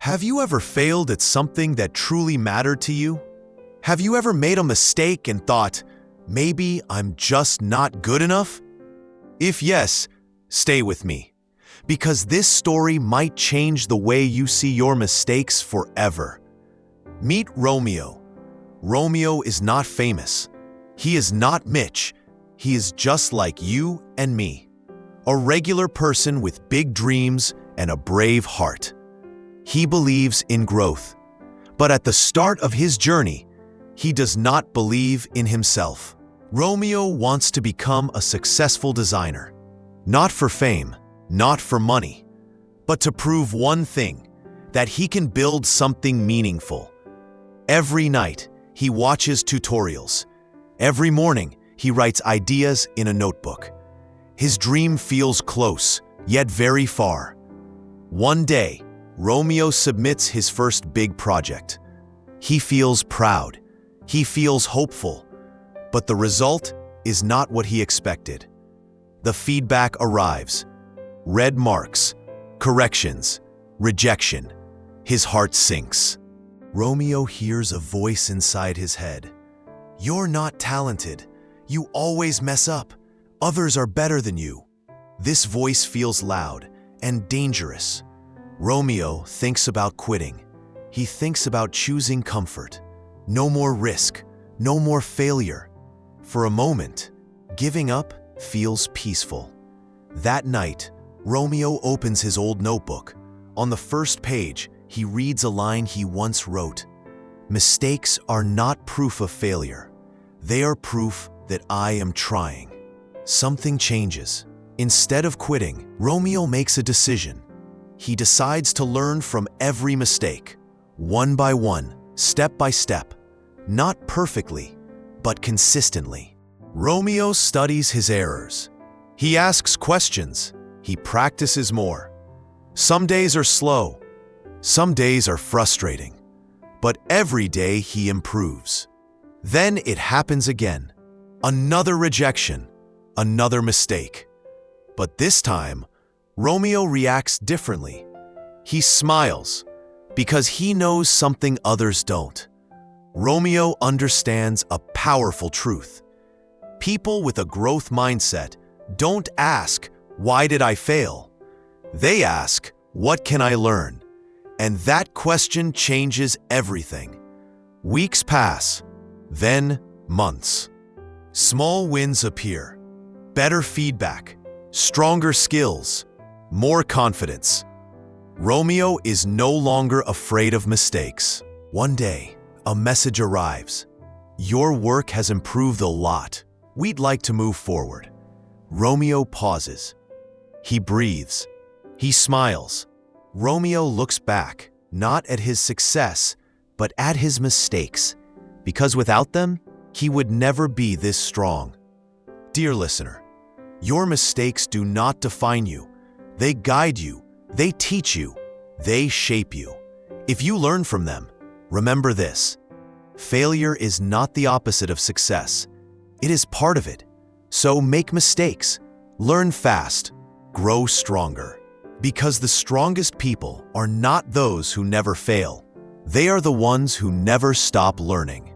Have you ever failed at something that truly mattered to you? Have you ever made a mistake and thought, maybe I'm just not good enough? If yes, stay with me, because this story might change the way you see your mistakes forever. Meet Romeo. Romeo is not famous. He is not Mitch. He is just like you and me. A regular person with big dreams and a brave heart. He believes in growth, but at the start of his journey, he does not believe in himself. Romeo wants to become a successful designer, not for fame, not for money, but to prove one thing, that he can build something meaningful. Every night, he watches tutorials. Every morning, he writes ideas in a notebook. His dream feels close, yet very far. One day, Romeo submits his first big project. He feels proud. He feels hopeful. But the result is not what he expected. The feedback arrives. Red marks, corrections, rejection. His heart sinks. Romeo hears a voice inside his head. You're not talented. You always mess up. Others are better than you. This voice feels loud and dangerous. Romeo thinks about quitting. He thinks about choosing comfort. No more risk, no more failure. For a moment, giving up feels peaceful. That night, Romeo opens his old notebook. On the first page, he reads a line he once wrote. Mistakes are not proof of failure. They are proof that I am trying. Something changes. Instead of quitting, Romeo makes a decision. He decides to learn from every mistake, one by one, step by step, not perfectly, but consistently. Romeo studies his errors. He asks questions. He practices more. Some days are slow. Some days are frustrating. But every day he improves. Then it happens again. Another rejection, another mistake. But this time, Romeo reacts differently. He smiles because he knows something others don't. Romeo understands a powerful truth. People with a growth mindset don't ask, why did I fail? They ask, what can I learn? And that question changes everything. Weeks pass, then months. Small wins appear, better feedback, stronger skills, more confidence. Romeo is no longer afraid of mistakes. One day, a message arrives. Your work has improved a lot. We'd like to move forward. Romeo pauses. He breathes. He smiles. Romeo looks back, not at his success, but at his mistakes, because without them, he would never be this strong. Dear listener, your mistakes do not define you. They guide you, they teach you, they shape you. If you learn from them, remember this: failure is not the opposite of success. It is part of it. So make mistakes, learn fast, grow stronger. Because the strongest people are not those who never fail. They are the ones who never stop learning.